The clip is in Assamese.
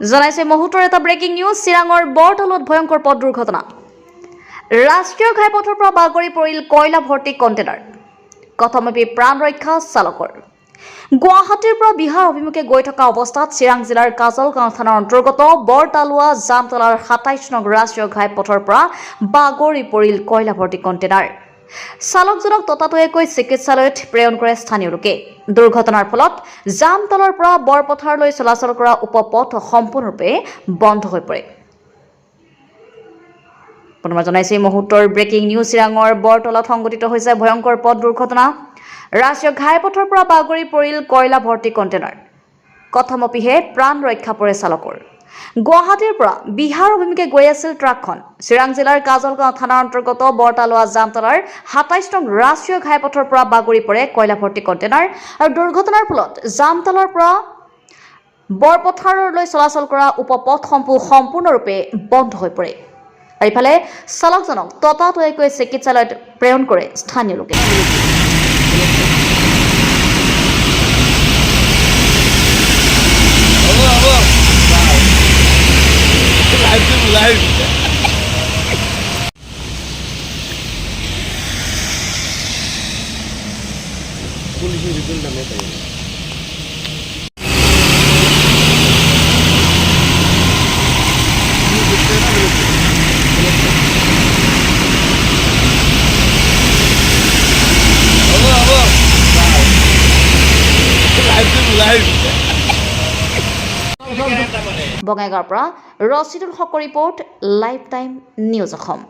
জনাইছে মুহূৰ্তৰ এটা ব্ৰেকিং নিউজ। চিৰাঙৰ বৰতলত ভয়ংকৰ পথ দুৰ্ঘটনা। ৰাষ্ট্ৰীয় ঘাইপথৰ পৰা বাগৰি পৰিল কয়লা ভৰ্তি কণ্টেইনাৰ। কথমপি প্ৰাণ ৰক্ষা চালকৰ। গুৱাহাটীৰ পৰা বিহাৰ অভিমুখে গৈ থকা অৱস্থাত চিৰাং জিলাৰ কাজলগাঁও থানাৰ অন্তৰ্গত বৰতালুৱা জামতলাৰ ২৭ নং ৰাষ্ট্ৰীয় ঘাইপথৰ পৰা বাগৰি পৰিল কয়লা ভৰ্তি কণ্টেইনাৰ। চালকজনক ততাতৈয়াকৈ চিকিৎসালয়ত প্ৰেৰণ কৰে স্থানীয় লোকে। দুৰ্ঘটনাৰ ফলত জামতলৰ পৰা বৰপথাৰলৈ চলাচল কৰা উপপথ সম্পূৰ্ণৰূপে বন্ধ হৈ পৰে। পুনৰ জনাইছে মুহূৰ্তৰ ব্ৰেকিং নিউজ। চিৰাঙৰ বৰতলত সংঘটিত হৈছে ভয়ংকৰ পথ দুৰ্ঘটনা। ৰাষ্ট্ৰীয় ঘাইপথৰ পৰা বাগৰি পৰিল কয়লা ভৰ্তি কণ্টেইনাৰ। কথমপিহে প্ৰাণ ৰক্ষা পৰে চালকৰ। গুৱাহাটীৰ পৰা বিহাৰ অভিমুখে গৈ আছিল ট্ৰাকখন। চিৰাং জিলাৰ কাজলগাঁও থানাৰ অন্তৰ্গত বৰতালুৱা জামতলাৰ ২৭ নং ৰাষ্ট্ৰীয় ঘাইপথৰ পৰা বাগৰি পৰে কয়লা ভৰ্তি কণ্টেইনাৰ। আৰু দুৰ্ঘটনাৰ ফলত জামতলৰ পৰা বৰপথাৰলৈ চলাচল কৰা উপপথসমূহ সম্পূৰ্ণৰূপে বন্ধ হৈ পৰে। আৰু ইফালে চালকজনক ততাতৈয়াকৈ চিকিৎসালয়ত প্ৰেৰণ কৰে স্থানীয় লোকে। পুলিশেৰ ৰিপোৰ্ট নামে তাই বঙাইগাঁৱৰ পৰা ৰচিদুল হকৰ report, life time news Assam.